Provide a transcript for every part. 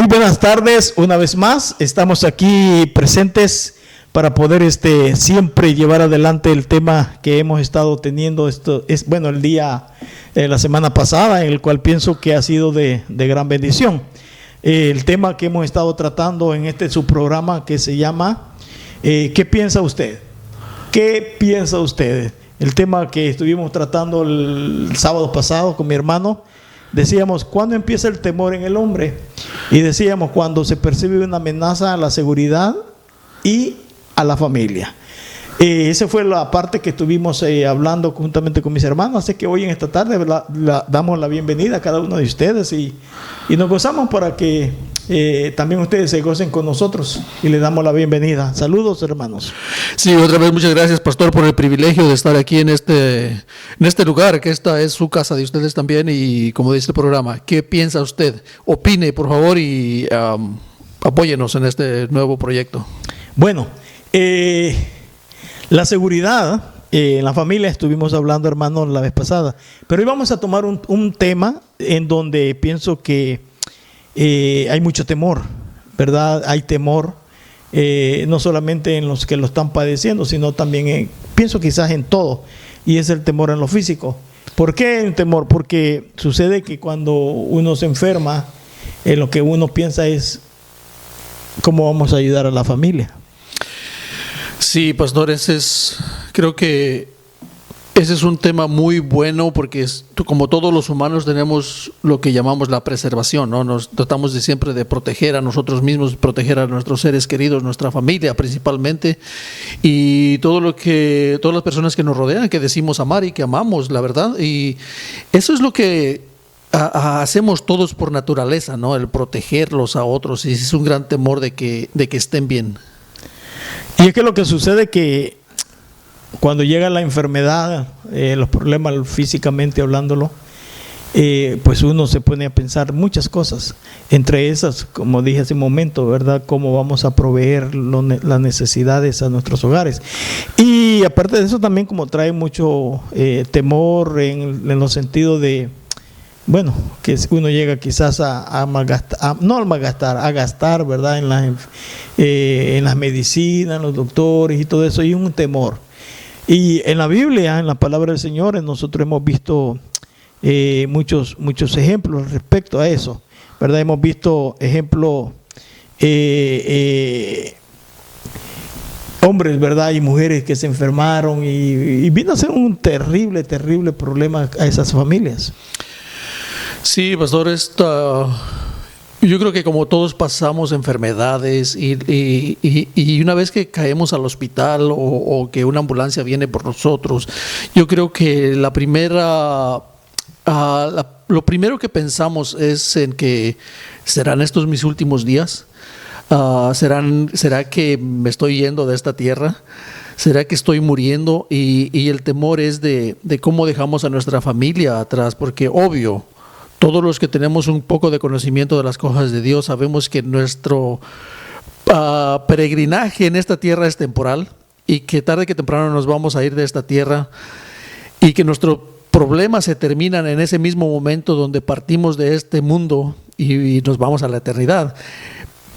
Muy buenas tardes, una vez más, estamos aquí presentes para poder siempre llevar adelante el tema que hemos estado teniendo, el día, la semana pasada, en el cual pienso que ha sido de gran bendición. El tema que hemos estado tratando en su programa que se llama ¿qué piensa usted? ¿Qué piensa usted? El tema que estuvimos tratando el sábado pasado con mi hermano. Decíamos, ¿cuándo empieza el temor en el hombre? Y decíamos, cuando se percibe una amenaza a la seguridad y a la familia. Esa fue la parte que estuvimos hablando juntamente con mis hermanos. Así que hoy en esta tarde damos la bienvenida a cada uno de ustedes y nos gozamos para que también ustedes se gocen con nosotros y le damos la bienvenida. Saludos, hermanos. Sí, otra vez muchas gracias, pastor, por el privilegio de estar aquí en este lugar, que esta es su casa de ustedes también. Y como dice el programa, ¿qué piensa usted? Opine, por favor, y apóyenos en este nuevo proyecto. Bueno, la seguridad en la familia estuvimos hablando, hermanos, la vez pasada, pero hoy vamos a tomar un tema en donde pienso que hay mucho temor, ¿verdad? Hay temor, no solamente en los que lo están padeciendo, sino también pienso quizás en todo, y es el temor en lo físico. ¿Por qué el temor? Porque sucede que cuando uno se enferma, lo que uno piensa es cómo vamos a ayudar a la familia. Sí, pastor, creo que ese es un tema muy bueno, porque como todos los humanos tenemos lo que llamamos la preservación, ¿no? Nos tratamos siempre de proteger a nosotros mismos, proteger a nuestros seres queridos, nuestra familia principalmente, y todas las personas que nos rodean, que decimos amar y que amamos, la verdad. Y eso es lo que hacemos todos por naturaleza, ¿no? El protegerlos a otros, y es un gran temor de que estén bien. Y es que lo que sucede que cuando llega la enfermedad, los problemas físicamente hablándolo, pues uno se pone a pensar muchas cosas. Entre esas, como dije hace un momento, ¿verdad? Cómo vamos a proveer las necesidades a nuestros hogares. Y aparte de eso también como trae mucho temor en los sentidos de, bueno, que uno llega quizás a gastar, ¿verdad? En las medicinas, en los doctores y todo eso, y un temor. Y en la Biblia, en la palabra del Señor, nosotros hemos visto muchos ejemplos respecto a eso, ¿verdad? Hemos visto ejemplos, hombres, ¿verdad? Y mujeres que se enfermaron y vino a ser un terrible problema a esas familias. Sí, pastor, yo creo que como todos pasamos enfermedades y una vez que caemos al hospital o que una ambulancia viene por nosotros, yo creo que lo primero que pensamos es en que ¿serán estos mis últimos días? ¿Será que me estoy yendo de esta tierra? ¿Será que estoy muriendo? Y el temor es de cómo dejamos a nuestra familia atrás, porque obvio, todos los que tenemos un poco de conocimiento de las cosas de Dios sabemos que nuestro peregrinaje en esta tierra es temporal y que tarde que temprano nos vamos a ir de esta tierra y que nuestros problemas se terminan en ese mismo momento donde partimos de este mundo y nos vamos a la eternidad.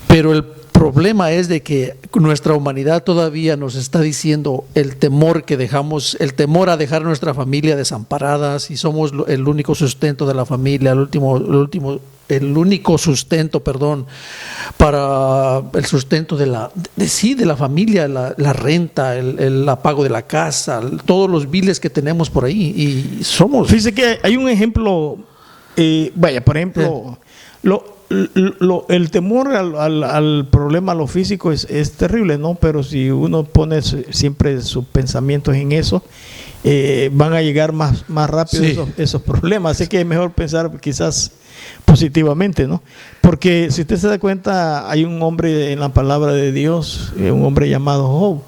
Pero el problema es de que nuestra humanidad todavía nos está diciendo el temor a dejar a nuestra familia desamparada, y somos el único sustento de la familia, el único sustento, para el sustento de la familia, la renta, el pago de la casa, todos los biles que tenemos por ahí, y somos. Fíjese que hay un ejemplo, por ejemplo, el temor al problema, a lo físico es terrible, ¿no? Pero si uno pone siempre sus pensamientos en eso, van a llegar más rápido, sí, esos problemas. Así que es mejor pensar quizás positivamente, ¿no? Porque si usted se da cuenta, hay un hombre en la palabra de Dios, un hombre llamado Job.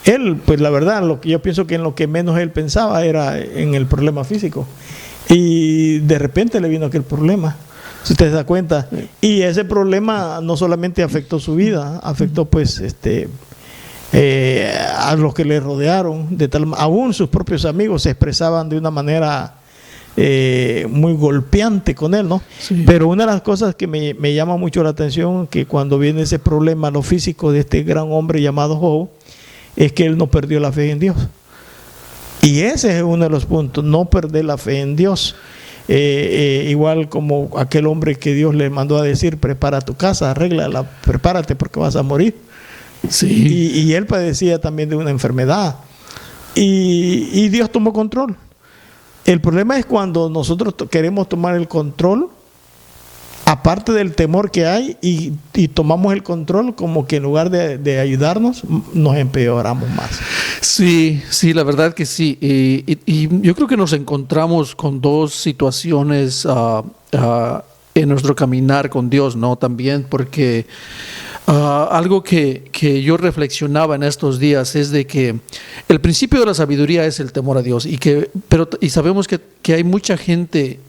Él, pues la verdad, yo pienso que en lo que menos él pensaba era en el problema físico. Y de repente le vino aquel problema, si usted se da cuenta. Y ese problema no solamente afectó su vida, afectó pues a los que le rodearon, aún sus propios amigos se expresaban de una manera muy golpeante con él, ¿no? Sí. Pero una de las cosas que me llama mucho la atención, que cuando viene ese problema, lo físico de este gran hombre llamado Job, es que él no perdió la fe en Dios. Y ese es uno de los puntos, no perder la fe en Dios. Igual como aquel hombre que Dios le mandó a decir, prepara tu casa, arréglala, prepárate porque vas a morir. Sí. Y él padecía también de una enfermedad. Y Dios tomó control. El problema es cuando nosotros queremos tomar el control, aparte del temor que hay, y tomamos el control como que en lugar de ayudarnos, nos empeoramos más. Sí, sí, la verdad que sí. Y yo creo que nos encontramos con dos situaciones en nuestro caminar con Dios, ¿no? También porque algo que yo reflexionaba en estos días es de que el principio de la sabiduría es el temor a Dios, y sabemos que hay mucha gente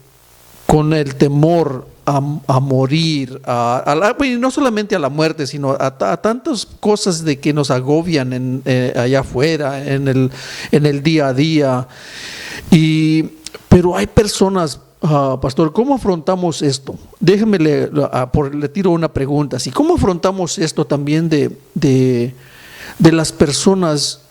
con el temor a morir, no solamente a la muerte, sino a tantas cosas de que nos agobian allá afuera, en el día a día. Pero hay personas, pastor, ¿cómo afrontamos esto? Déjeme le tiro una pregunta así. ¿Cómo afrontamos esto también de las personas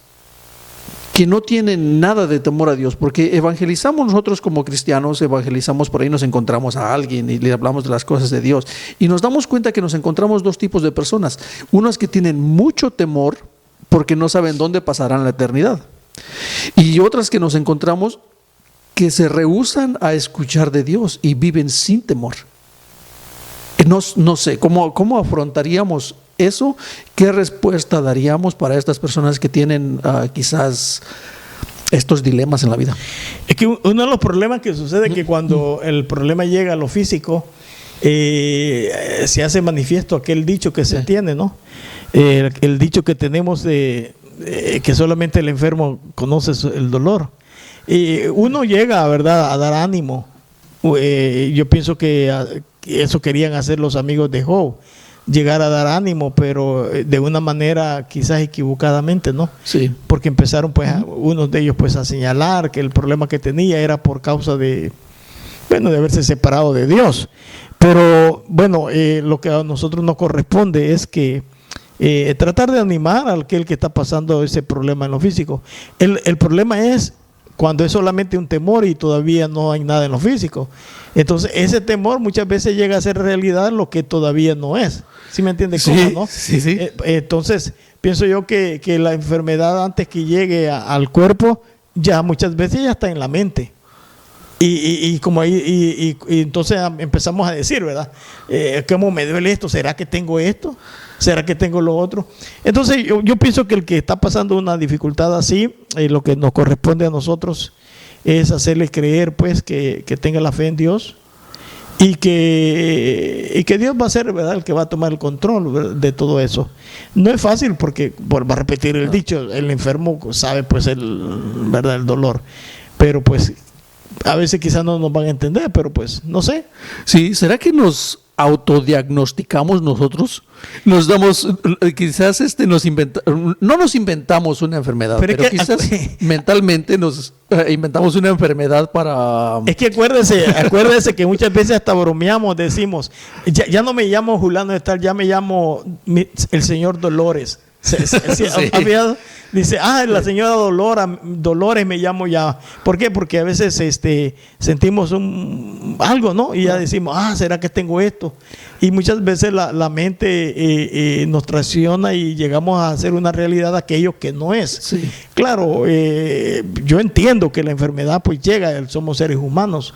que no tienen nada de temor a Dios? Porque evangelizamos nosotros como cristianos, evangelizamos, por ahí nos encontramos a alguien y le hablamos de las cosas de Dios, y nos damos cuenta que nos encontramos dos tipos de personas: unas que tienen mucho temor porque no saben dónde pasarán la eternidad, y otras que nos encontramos que se rehúsan a escuchar de Dios y viven sin temor. No sé, ¿cómo afrontaríamos eso? ¿Qué respuesta daríamos para estas personas que tienen quizás estos dilemas en la vida? Es que uno de los problemas que sucede es que cuando el problema llega a lo físico, se hace manifiesto aquel dicho que se tiene, ¿no? El dicho que tenemos de que solamente el enfermo conoce el dolor. Uno llega, ¿verdad?, a dar ánimo. Yo pienso que eso querían hacer los amigos de Job, llegar a dar ánimo, pero de una manera quizás equivocadamente, ¿no? Sí. Porque empezaron pues unos de ellos pues a señalar que el problema que tenía era por causa de haberse separado de Dios. Pero bueno, lo que a nosotros nos corresponde es que tratar de animar a aquel que está pasando ese problema en lo físico. El problema es cuando es solamente un temor y todavía no hay nada en lo físico. Entonces ese temor muchas veces llega a ser realidad lo que todavía no es. ¿Sí me entiende cómo, no? Sí, sí. Entonces pienso yo que la enfermedad, antes que llegue al cuerpo, ya muchas veces ya está en la mente. Y entonces empezamos a decir, ¿verdad? ¿Cómo me duele esto? ¿Será que tengo esto? ¿Será que tengo lo otro? Entonces yo pienso que el que está pasando una dificultad así, lo que nos corresponde a nosotros es hacerle creer pues que tenga la fe en Dios y que Dios va a ser, ¿verdad?, el que va a tomar el control, ¿verdad?, de todo eso. No es fácil porque, va a repetir el dicho, el enfermo sabe pues ¿verdad?, el dolor, pero pues a veces quizás no nos van a entender, pero pues no sé. Sí, ¿será que nos autodiagnosticamos nosotros? Nos damos, quizás no nos inventamos una enfermedad, pero quizás mentalmente nos inventamos una enfermedad para... Es que acuérdese que muchas veces hasta bromeamos, decimos, ya no me llamo Julano de Tal, ya me llamo el señor Dolores. Sí. Dice, la señora Dolores me llamo ya. ¿Por qué? Porque a veces sentimos algo, ¿no? Y ya decimos, ¿será que tengo esto? Y muchas veces la mente nos traiciona y llegamos a hacer una realidad aquello que no es. Sí. Claro, yo entiendo que la enfermedad pues llega, somos seres humanos,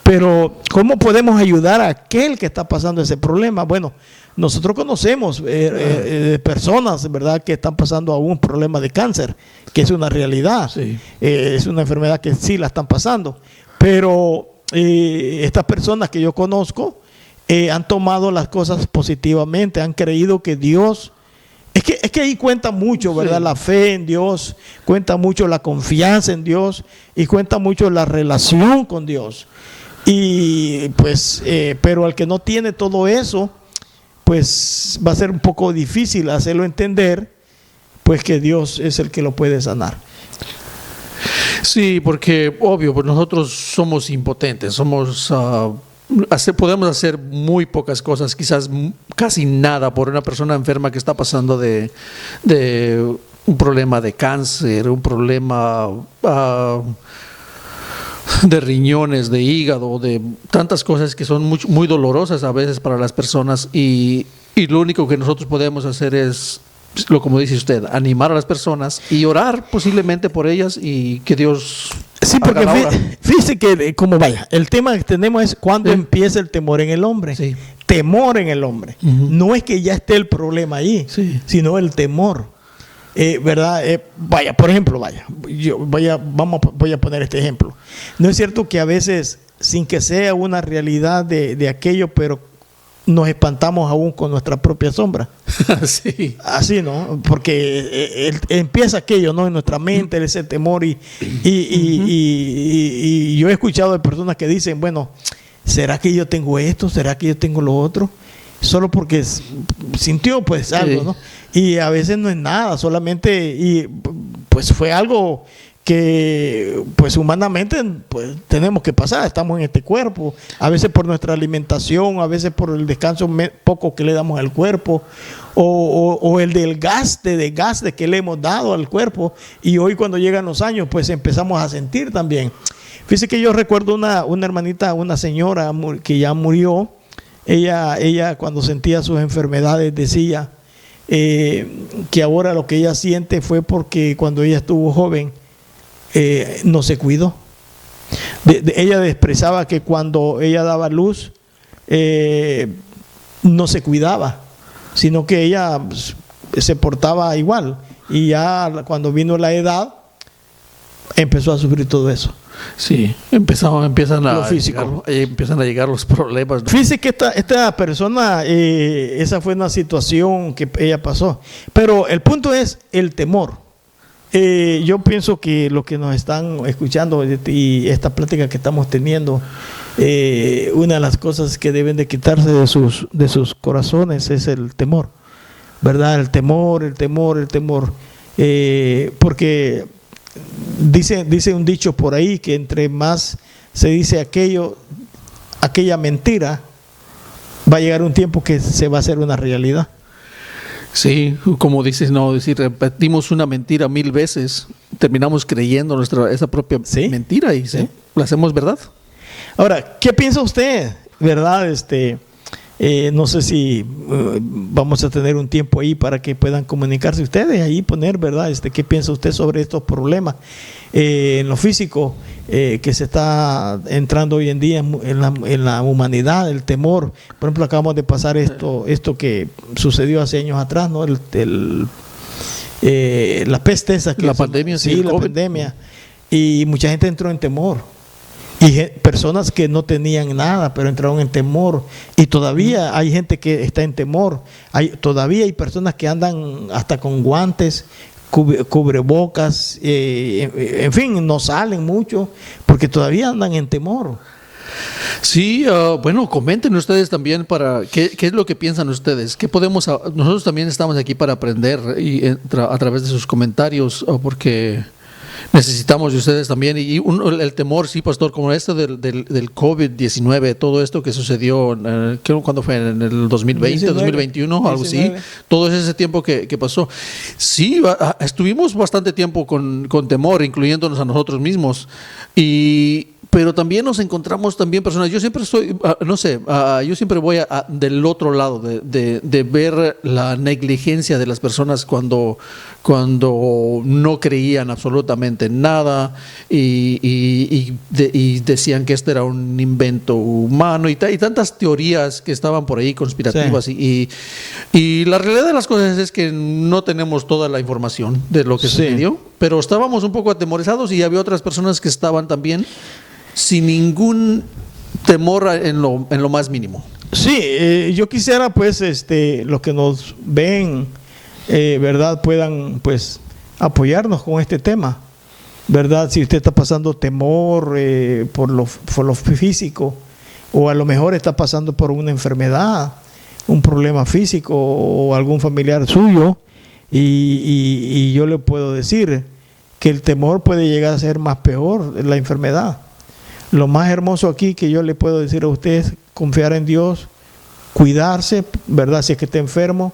pero ¿cómo podemos ayudar a aquel que está pasando ese problema? Bueno, nosotros conocemos personas, ¿verdad?, que están pasando a un problema de cáncer, que es una realidad. Sí. Es una enfermedad que sí la están pasando. Pero estas personas que yo conozco han tomado las cosas positivamente, han creído que Dios... Es que ahí cuenta mucho, ¿verdad? Sí. La fe en Dios, cuenta mucho la confianza en Dios y cuenta mucho la relación con Dios. Y pues, pero al que no tiene todo eso, pues va a ser un poco difícil hacerlo entender, pues que Dios es el que lo puede sanar. Sí, porque obvio, pues nosotros somos impotentes, podemos hacer muy pocas cosas, quizás casi nada por una persona enferma que está pasando de un problema de cáncer, un problema de riñones, de hígado, de tantas cosas que son muy, muy dolorosas a veces para las personas y lo único que nosotros podemos hacer es, como dice usted, animar a las personas y orar posiblemente por ellas y que Dios... Sí, porque fíjese que como vaya, el tema que tenemos es cuando empieza el temor en el hombre. Sí. Temor en el hombre. No es que ya esté el problema ahí, sino el temor. ¿Verdad? Vaya, por ejemplo, voy a poner este ejemplo. No es cierto que a veces, sin que sea una realidad de aquello, pero nos espantamos aún con nuestra propia sombra. Sí. Así, ¿no? Porque empieza aquello, ¿no? En nuestra mente, ese temor y yo he escuchado de personas que dicen, bueno, ¿será que yo tengo esto? ¿Será que yo tengo lo otro? Solo porque sintió pues algo, ¿no? Y a veces no es nada, solamente, y pues fue algo que pues humanamente pues tenemos que pasar, estamos en este cuerpo, a veces por nuestra alimentación, a veces por el descanso poco que le damos al cuerpo, o el del desgaste que le hemos dado al cuerpo, y hoy cuando llegan los años pues empezamos a sentir también. Fíjese que yo recuerdo una hermanita, una señora que ya murió. Ella cuando sentía sus enfermedades decía que ahora lo que ella siente fue porque cuando ella estuvo joven no se cuidó. Ella expresaba que cuando ella daba luz no se cuidaba, sino que ella se portaba igual, y ya cuando vino la edad empezó a sufrir todo eso. Sí, empiezan a llegar los problemas, ¿no? Fíjese que esta persona, esa fue una situación que ella pasó. Pero el punto es el temor. Yo pienso que lo que nos están escuchando y esta plática que estamos teniendo, una de las cosas que deben de quitarse de sus corazones es el temor, ¿verdad? El temor. Porque dice un dicho por ahí que entre más se dice aquella mentira, va a llegar un tiempo que se va a hacer una realidad. Sí, como dices, si repetimos una mentira 1000 veces, terminamos creyendo esa propia mentira y la hacemos verdad. Ahora, ¿qué piensa usted? ¿Verdad? No sé si vamos a tener un tiempo ahí para que puedan comunicarse ustedes, ahí poner, ¿verdad? ¿Qué piensa usted sobre estos problemas en lo físico que se está entrando hoy en día en la humanidad, el temor? Por ejemplo, acabamos de pasar esto que sucedió hace años atrás, ¿no? La peste esa. La pandemia. Sí, la pandemia. Y mucha gente entró en temor. Y personas que no tenían nada, pero entraron en temor. Y todavía hay gente que está en temor. Todavía hay personas que andan hasta con guantes, cubrebocas, en fin, no salen mucho, porque todavía andan en temor. Sí, bueno, comenten ustedes también qué es lo que piensan ustedes. Nosotros también estamos aquí para aprender y a través de sus comentarios, porque necesitamos de ustedes también. Y el temor, sí, pastor, como esto del COVID-19, todo esto que sucedió, ¿cuándo fue? ¿En el 2020, 2021? Algo así. Todo ese tiempo que pasó. Sí, estuvimos bastante tiempo con temor, incluyéndonos a nosotros mismos. Pero también nos encontramos también personas. Yo siempre yo siempre voy del otro lado de ver la negligencia de las personas cuando no creían absolutamente nada y decían que este era un invento humano y tantas teorías que estaban por ahí conspirativas. Sí. Y la realidad de las cosas es que no tenemos toda la información de lo que sucedió, pero estábamos un poco atemorizados y había otras personas que estaban también sin ningún temor en lo más mínimo. Sí, yo quisiera pues los que nos ven, verdad, puedan pues apoyarnos con este tema, verdad. Si usted está pasando temor por lo físico, o a lo mejor está pasando por una enfermedad, un problema físico o algún familiar suyo, y yo le puedo decir que el temor puede llegar a ser más peor, la enfermedad. Lo más hermoso aquí que yo le puedo decir a ustedes, confiar en Dios, cuidarse, ¿verdad? Si es que está enfermo,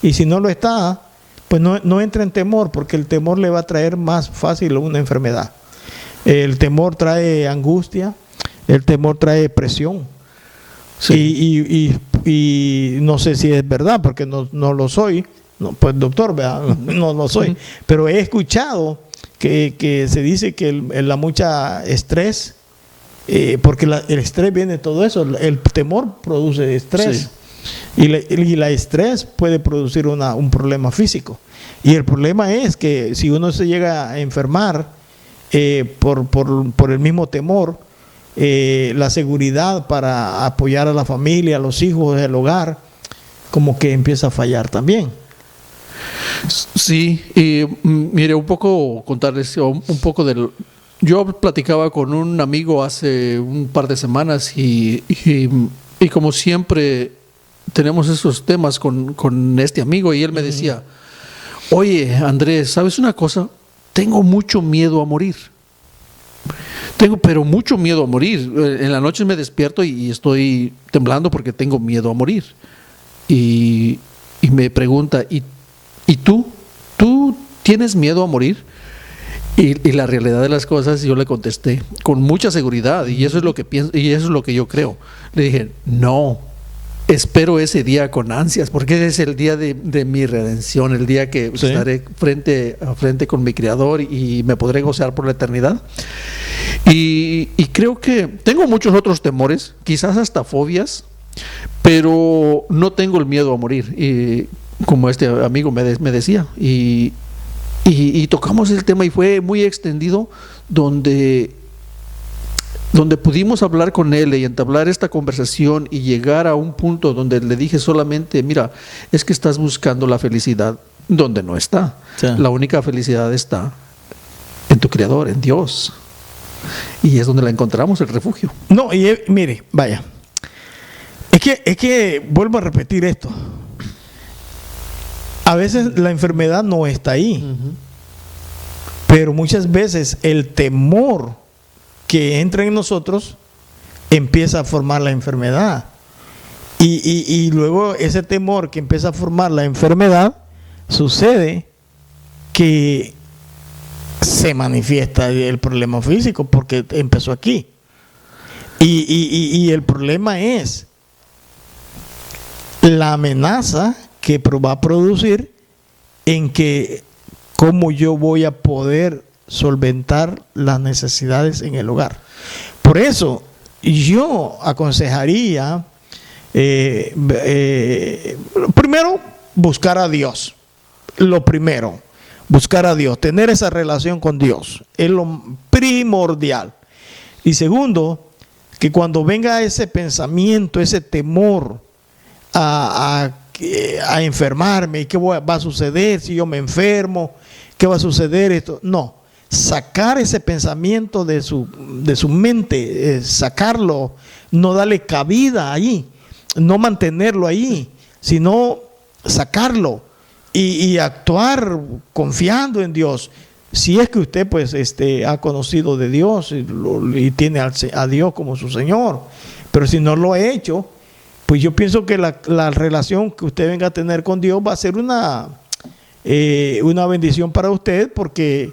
y si no lo está, pues no entre en temor, porque el temor le va a traer más fácil una enfermedad. El temor trae angustia, el temor trae presión. Sí. Y no sé si es verdad, porque no lo soy, no, pues doctor, ¿verdad? No lo soy, pero he escuchado que se dice que la mucha estrés, porque el estrés viene de todo eso, el temor produce estrés, sí. y la estrés puede producir un problema físico, y el problema es que si uno se llega a enfermar por el mismo temor, la seguridad para apoyar a la familia, a los hijos, el hogar, como que empieza a fallar también. Sí, y mire, contarles un poco del... Yo platicaba con un amigo hace un par de semanas y como siempre tenemos esos temas con este amigo, y él me decía, oye, Andrés, ¿sabes una cosa? Tengo mucho miedo a morir. Pero mucho miedo a morir. En la noche me despierto y estoy temblando porque tengo miedo a morir. Y me pregunta, ¿y tú? ¿Tú tienes miedo a morir? Y la realidad de las cosas, yo le contesté con mucha seguridad, y eso es lo que pienso, y eso es lo que yo creo. Le dije, no, espero ese día con ansias, porque es el día de mi redención, el día que sí. Estaré frente a frente con mi Creador y me podré gozar por la eternidad. Y creo que tengo muchos otros temores, quizás hasta fobias, pero no tengo el miedo a morir, y como este amigo me decía, y tocamos el tema y fue muy extendido, donde pudimos hablar con él y entablar esta conversación y llegar a un punto donde le dije solamente, mira, es que estás buscando la felicidad donde no está. Sí. La única felicidad está en tu Creador, en Dios. Y es donde la encontramos, el refugio. No, y mire, vaya. Es que vuelvo a repetir esto. A veces la enfermedad no está ahí. Pero muchas veces el temor que entra en nosotros empieza a formar la enfermedad. Y luego ese temor que empieza a formar la enfermedad, sucede que se manifiesta el problema físico, porque empezó aquí. Y el problema es la amenaza que va a producir en que cómo yo voy a poder solventar las necesidades en el hogar. Por eso yo aconsejaría primero buscar a Dios. Lo primero, buscar a Dios, tener esa relación con Dios, es lo primordial. Y segundo, que cuando venga ese pensamiento, ese temor a enfermarme, ¿qué va a suceder si yo me enfermo? ¿Qué va a suceder esto? No, sacar ese pensamiento de su mente, sacarlo, no darle cabida ahí, no mantenerlo ahí, sino sacarlo y actuar confiando en Dios. Si es que usted pues ha conocido de Dios y tiene a Dios como su Señor, pero si no lo ha hecho, pues yo pienso que la relación que usted venga a tener con Dios va a ser una bendición para usted, porque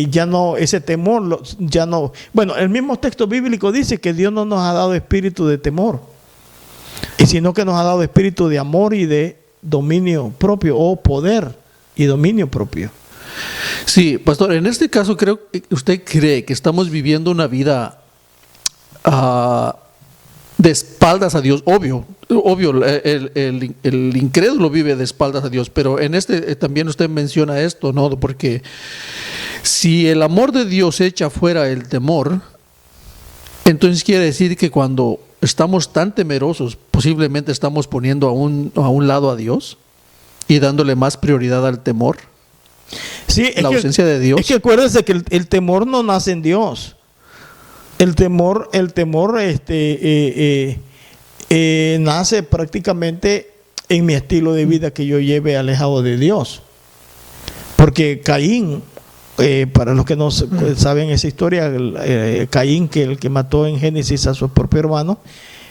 ya no, ese temor, ya no. Bueno, el mismo texto bíblico dice que Dios no nos ha dado espíritu de temor, sino que nos ha dado espíritu de amor y de dominio propio, o poder y dominio propio. Sí, pastor, en este caso usted cree que estamos viviendo una vida de espaldas a Dios. Obvio, el incrédulo vive de espaldas a Dios, pero en también usted menciona esto, ¿no? Porque si el amor de Dios echa fuera el temor, entonces quiere decir que cuando estamos tan temerosos, posiblemente estamos poniendo a un lado a Dios y dándole más prioridad al temor. Sí, la ausencia de Dios. Es que acuérdense que el temor no nace en Dios. El temor nace prácticamente en mi estilo de vida que yo lleve alejado de Dios. Porque Caín Para los que no saben esa historia, Caín, que el que mató en Génesis a su propio hermano,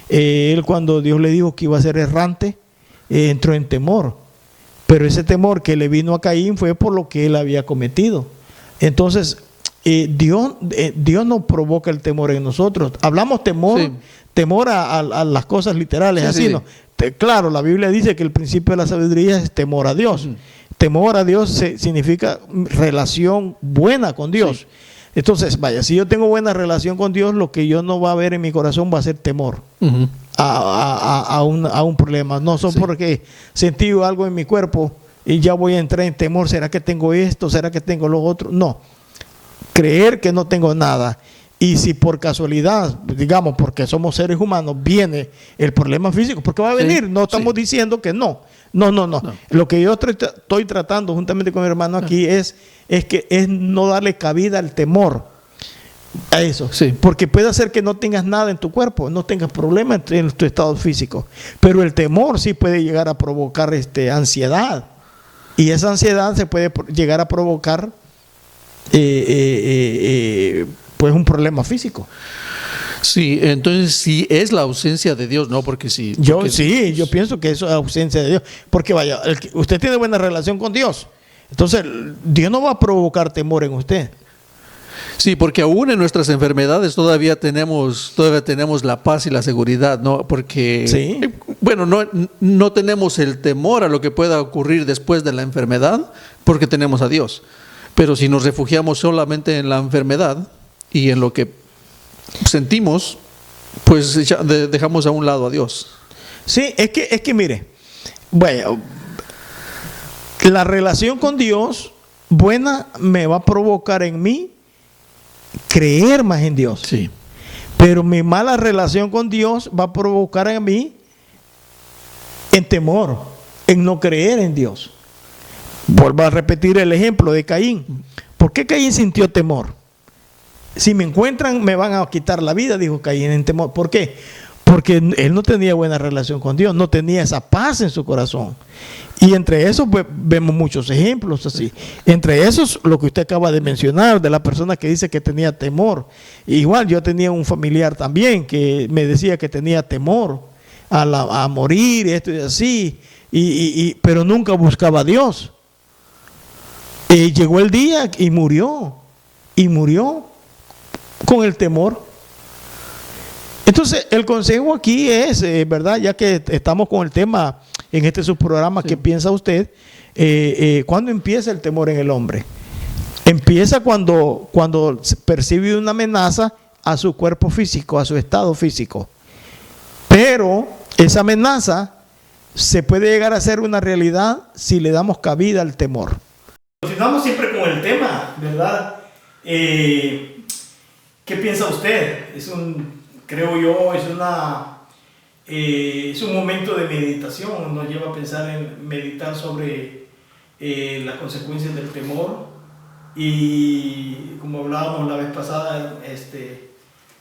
él cuando Dios le dijo que iba a ser errante, entró en temor. Pero ese temor que le vino a Caín fue por lo que él había cometido. Entonces, Dios no provoca el temor en nosotros. Hablamos temor, sí, temor a las cosas literales, sí, así, sí, ¿no? Claro, la Biblia dice que el principio de la sabiduría es temor a Dios. Temor a Dios significa relación buena con Dios. Sí. Entonces, vaya, si yo tengo buena relación con Dios, lo que yo no va a ver en mi corazón va a ser temor a un problema. No son, sí, porque sentí algo en mi cuerpo y ya voy a entrar en temor. ¿Será que tengo esto? ¿Será que tengo lo otro? No. Creer que no tengo nada. Y si por casualidad, digamos, porque somos seres humanos, viene el problema físico, porque va a venir, sí, no estamos, sí, diciendo que no. No. Lo que yo estoy tratando juntamente con mi hermano aquí es no darle cabida al temor a eso. Sí. Porque puede ser que no tengas nada en tu cuerpo, no tengas problemas en tu estado físico. Pero el temor sí puede llegar a provocar ansiedad. Y esa ansiedad se puede llegar a provocar pues un problema físico. Sí, entonces sí es la ausencia de Dios, ¿no? Porque sí. Yo pienso que eso es ausencia de Dios. Porque vaya, usted tiene buena relación con Dios. Entonces, Dios no va a provocar temor en usted. Sí, porque aún en nuestras enfermedades todavía tenemos la paz y la seguridad, ¿no? Porque, sí, bueno, no tenemos el temor a lo que pueda ocurrir después de la enfermedad, porque tenemos a Dios. Pero si nos refugiamos solamente en la enfermedad y en lo que sentimos, pues dejamos a un lado a Dios. Sí, es que mire, bueno, la relación con Dios buena me va a provocar en mí creer más en Dios. Sí. Pero mi mala relación con Dios va a provocar en mí en temor, en no creer en Dios. Vuelvo a repetir el ejemplo de Caín. ¿Por qué Caín sintió temor? Si me encuentran, me van a quitar la vida, dijo Caín en temor. ¿Por qué? Porque él no tenía buena relación con Dios, no tenía esa paz en su corazón. Y entre esos pues, vemos muchos ejemplos así. Entre esos, lo que usted acaba de mencionar, de la persona que dice que tenía temor. Igual yo tenía un familiar también que me decía que tenía temor a morir, esto y así, pero nunca buscaba a Dios. Y llegó el día y murió con el temor. Entonces, el consejo aquí es, ¿verdad? Ya que estamos con el tema en este subprograma, sí, ¿qué piensa usted? ¿Cuándo empieza el temor en el hombre? Empieza cuando percibe una amenaza a su cuerpo físico, a su estado físico. Pero esa amenaza se puede llegar a ser una realidad si le damos cabida al temor. Continuamos siempre con el tema, ¿verdad? ¿Qué piensa usted? Creo yo, es un momento de meditación, nos lleva a pensar en meditar sobre las consecuencias del temor y como hablábamos la vez pasada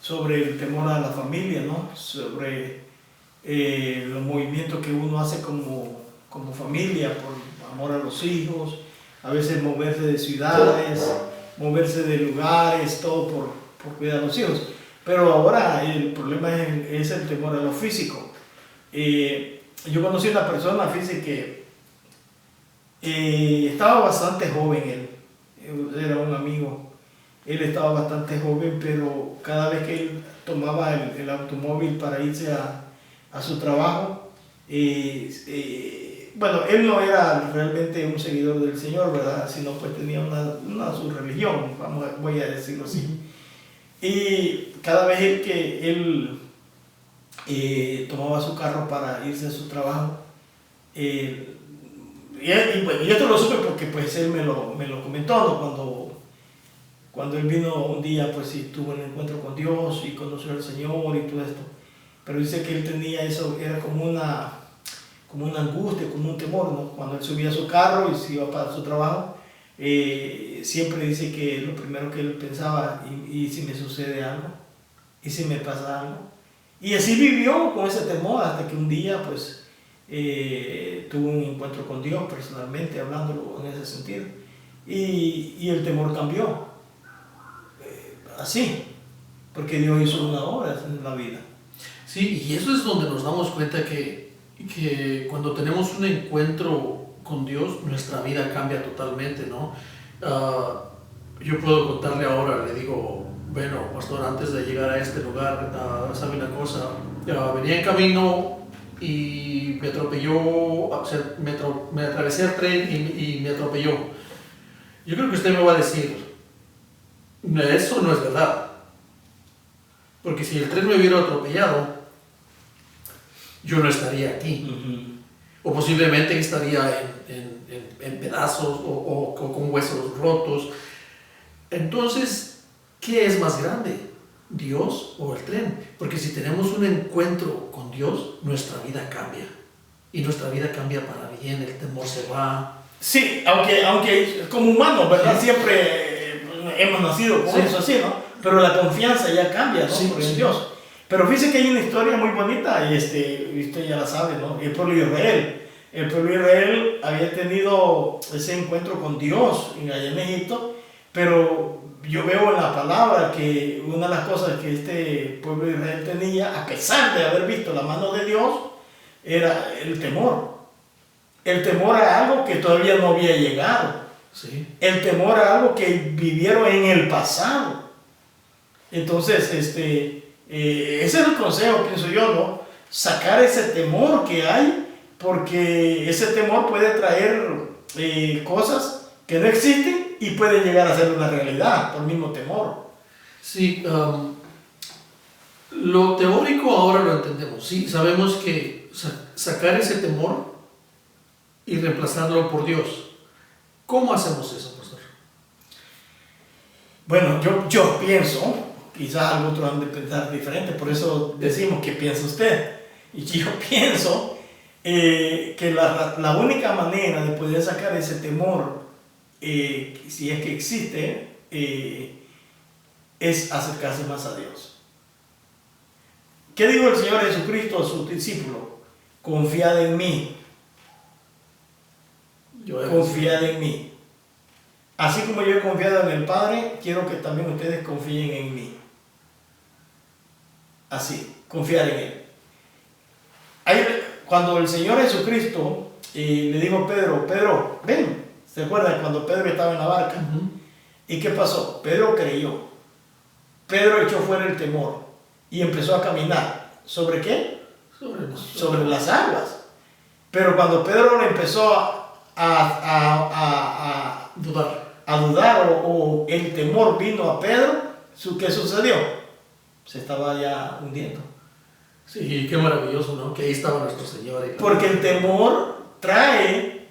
sobre el temor a la familia, ¿no? Sobre los movimientos que uno hace como familia por amor a los hijos, a veces moverse de ciudades, moverse de lugares, todo por cuidar a los hijos. Pero ahora el problema es el temor a lo físico. Yo conocí a una persona, fíjese que estaba bastante joven él, era un amigo. Él estaba bastante joven, pero cada vez que él tomaba el automóvil para irse a su trabajo, bueno, él no era realmente un seguidor del Señor, ¿verdad? Sino pues tenía su religión, voy a decirlo así. Y cada vez que él tomaba su carro para irse a su trabajo, y esto lo supe porque pues él me lo comentó, ¿no? Cuando él vino un día, pues sí, tuvo un encuentro con Dios y conoció al Señor y todo esto. Pero dice que él tenía eso, era como una angustia, como un temor, ¿no? Cuando él subía a su carro y se iba para su trabajo, siempre dice que lo primero que él pensaba, y si me sucede algo, y si me pasa algo. Y así vivió con ese temor hasta que un día pues tuvo un encuentro con Dios personalmente, hablándolo en ese sentido. y el temor cambió. Así, porque Dios hizo una obra en la vida. Sí, y eso es donde nos damos cuenta que cuando tenemos un encuentro con Dios, nuestra vida cambia totalmente, ¿no? Yo puedo contarle ahora, le digo, bueno, pastor, antes de llegar a este lugar, ¿sabe una cosa? Venía en camino y me atropelló, o sea, me atravesé el tren y me atropelló. Yo creo que usted me va a decir, eso no es verdad. Porque si el tren me hubiera atropellado, yo no estaría aquí. O posiblemente estaría en pedazos o con huesos rotos. Entonces, ¿qué es más grande? ¿Dios o el tren? Porque si tenemos un encuentro con Dios, nuestra vida cambia. Y nuestra vida cambia para bien, el temor se va. Sí, aunque como humanos, ¿verdad? Sí. Siempre hemos nacido con eso así, ¿no? Pero la confianza ya cambia, ¿no? Sí, en Dios. Pero fíjese que hay una historia muy bonita, y usted ya la sabe, ¿no? El pueblo de Israel. El pueblo de Israel había tenido ese encuentro con Dios allá en Egipto, pero yo veo en la palabra que una de las cosas que este pueblo de Israel tenía, a pesar de haber visto la mano de Dios, era el temor. El temor a algo que todavía no había llegado. Sí. El temor a algo que vivieron en el pasado. Entonces, ese es el consejo, pienso yo, ¿no? Sacar ese temor que hay, porque ese temor puede traer cosas que no existen y puede llegar a ser una realidad por el mismo temor. Sí, lo teórico ahora lo entendemos. Sí, sabemos que sacar ese temor y reemplazarlo por Dios. ¿Cómo hacemos eso, pastor? Bueno, yo pienso, quizás otros han de pensar diferente, por eso decimos ¿qué piensa usted? Y yo pienso que la única manera de poder sacar ese temor, si es que existe, es acercarse más a Dios. ¿Qué dijo el Señor Jesucristo a sus discípulos? Confiad en mí. Confiad en mí. Así como yo he confiado en el Padre, quiero que también ustedes confíen en mí. Así, confiar en Él. Cuando el Señor Jesucristo le dijo a Pedro, ven. ¿Se acuerdan cuando Pedro estaba en la barca? ¿Y qué pasó? Pedro creyó. Pedro echó fuera el temor y empezó a caminar. ¿Sobre qué? Sobre las aguas. Pero cuando Pedro empezó a dudar o el temor vino a Pedro, ¿qué sucedió? Se estaba ya hundiendo. Sí, qué maravilloso, ¿no? Que ahí estaba nuestro Señor. Porque el temor trae,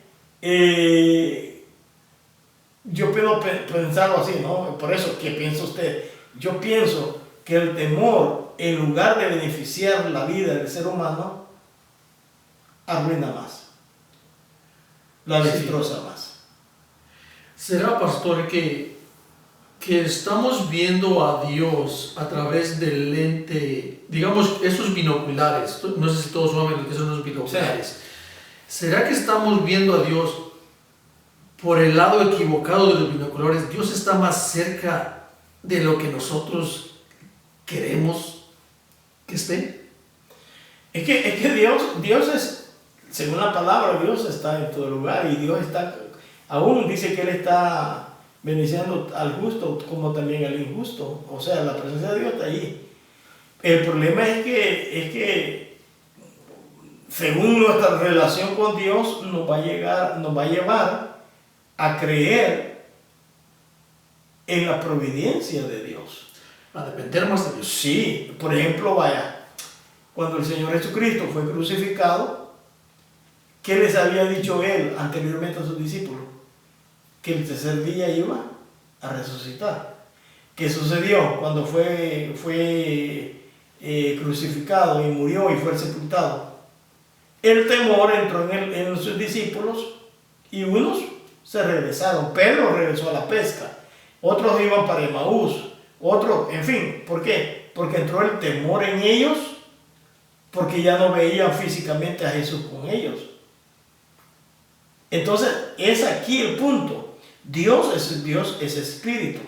yo puedo pensarlo así, ¿no? Por eso, ¿qué piensa usted? Yo pienso que el temor, en lugar de beneficiar la vida del ser humano, arruina más, la destroza más. ¿Será, pastor, que estamos viendo a Dios a través del lente, digamos, esos binoculares? No sé si todos saben lo que son los binoculares. Sí. ¿Será que estamos viendo a Dios por el lado equivocado de los binoculares? Dios está más cerca de lo que nosotros queremos que esté. Es que Dios es, según la palabra, Dios está en todo lugar, y Dios está, aún dice que Él está bendiciendo al justo como también al injusto. O sea, la presencia de Dios está allí. El problema es que según nuestra relación con Dios nos va a llevar a creer en la providencia de Dios. A depender más de Dios. Sí, por ejemplo, cuando el Señor Jesucristo fue crucificado, ¿qué les había dicho Él anteriormente a sus discípulos? Que el tercer día iba a resucitar. ¿Qué sucedió cuando fue crucificado y murió y fue sepultado? El temor entró en sus discípulos y unos se regresaron. Pedro regresó a la pesca, otros iban para Emaús, otros, en fin, ¿por qué? Porque entró el temor en ellos, porque ya no veían físicamente a Jesús con ellos. Entonces, es aquí el punto. Dios es espíritu,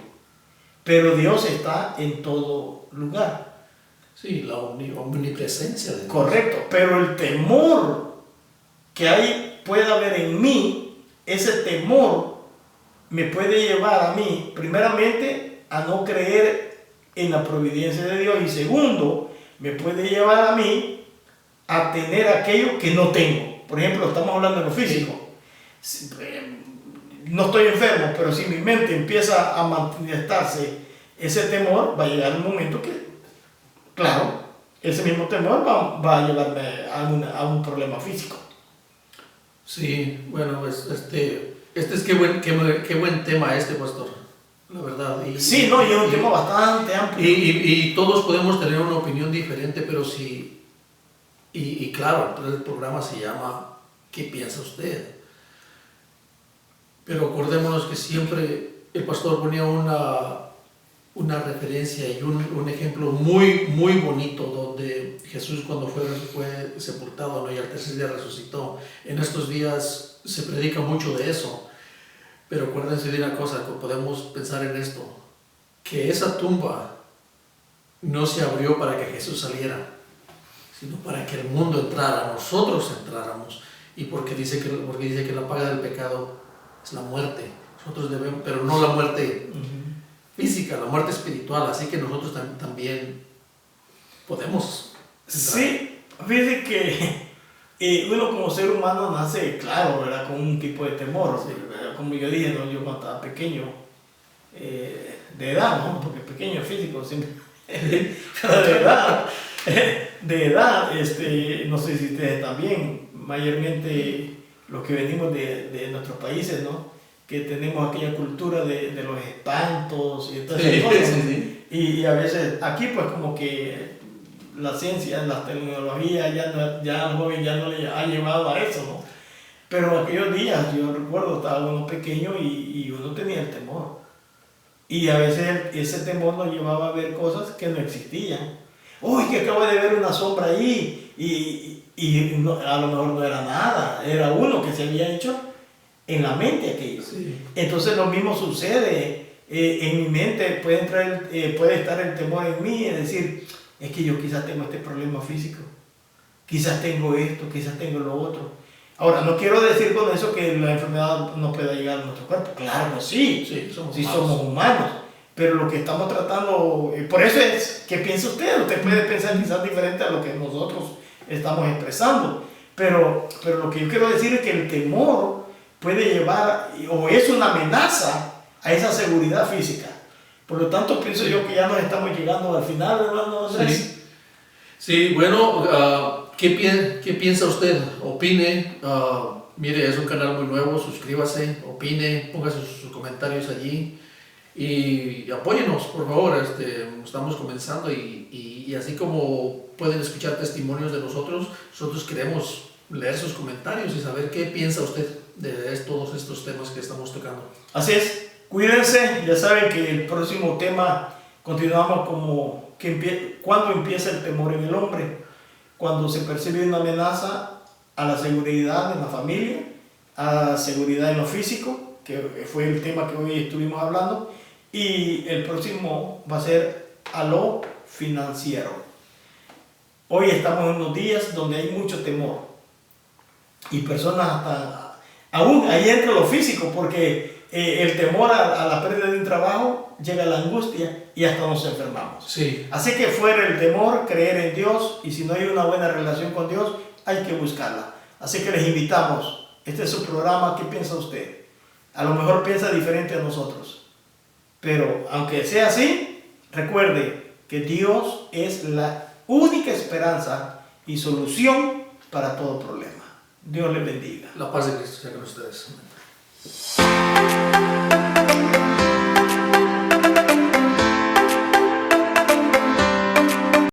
pero Dios está en todo lugar. Sí, la omnipresencia de Dios. Correcto, pero el temor que puede haber en mí, ese temor me puede llevar a mí, primeramente, a no creer en la providencia de Dios, y segundo, me puede llevar a mí a tener aquello que no tengo. Por ejemplo, estamos hablando de lo físico. No estoy enfermo, pero si mi mente empieza a manifestarse ese temor, va a llegar un momento que, claro, ese mismo temor va a llevarme a un problema físico. Sí, bueno, pues qué buen tema pastor, la verdad. Sí, no, y es un tema bastante amplio. Y todos podemos tener una opinión diferente, pero sí, y claro, el programa se llama ¿Qué piensa usted? Pero acordémonos que siempre el pastor ponía una referencia y un ejemplo muy, muy bonito donde Jesús cuando fue sepultado, ¿no? Y al tercer día resucitó. En estos días se predica mucho de eso, pero acuérdense de una cosa, que podemos pensar en esto, que esa tumba no se abrió para que Jesús saliera, sino para que el mundo entrara, nosotros entráramos, y porque dice que la paga del pecado es la muerte. Nosotros debemos, pero no la muerte física, la muerte espiritual, así que nosotros también podemos entrar. Sí, fíjate que uno como ser humano nace, claro, ¿verdad? Con un tipo de temor. Sí. Como yo dije, ¿no? Yo cuando estaba pequeño, de edad, ¿no? Porque pequeño físico, siempre, pero de edad, no sé si ustedes también, mayormente los que venimos de nuestros países, ¿no? Que tenemos aquella cultura de los espantos y todas esas cosas. Sí. Y a veces aquí pues como que la ciencia, la tecnología ya al joven ya no le ha llevado a eso, ¿no? Pero aquellos días, yo recuerdo, estaba uno pequeño y uno tenía el temor. Y a veces ese temor nos llevaba a ver cosas que no existían. Uy, que acabo de ver una sombra ahí y no, a lo mejor no era nada, era uno que se había hecho en la mente aquello. Sí. Entonces lo mismo sucede en mi mente, puede estar el temor en mí, es decir, es que yo quizás tengo este problema físico, quizás tengo esto, quizás tengo lo otro. Ahora, no quiero decir con eso que la enfermedad no pueda llegar a nuestro cuerpo, claro que sí, somos humanos, pero lo que estamos tratando, por eso es, ¿qué piensa usted? Usted puede pensar quizás diferente a lo que nosotros estamos expresando, pero lo que yo quiero decir es que el temor puede llevar, o es una amenaza a esa seguridad física. Por lo tanto, pienso yo que ya nos estamos llegando al final, hermano Andrés. Sí, bueno, ¿qué piensa usted? Opine, mire, es un canal muy nuevo, suscríbase, opine, ponga sus comentarios allí y apóyenos, por favor. Estamos comenzando y así como pueden escuchar testimonios de nosotros queremos leer sus comentarios y saber qué piensa usted de todos estos temas que estamos tocando. Así es, cuídense, ya saben que el próximo tema continuamos como cuando empieza el temor en el hombre, cuando se percibe una amenaza a la seguridad en la familia, a la seguridad en lo físico, que fue el tema que hoy estuvimos hablando, y el próximo va a ser a lo financiero. Hoy estamos en unos días donde hay mucho temor y personas hasta, aún ahí entra lo físico, porque el temor a la pérdida de un trabajo llega a la angustia y hasta nos enfermamos. Sí. Así que fuera el temor, creer en Dios, y si no hay una buena relación con Dios, hay que buscarla. Así que les invitamos, este es su programa, ¿qué piensa usted? A lo mejor piensa diferente a nosotros, pero aunque sea así, recuerde que Dios es la única esperanza y solución para todo problema. Dios les bendiga. La paz de Cristo sea con ustedes.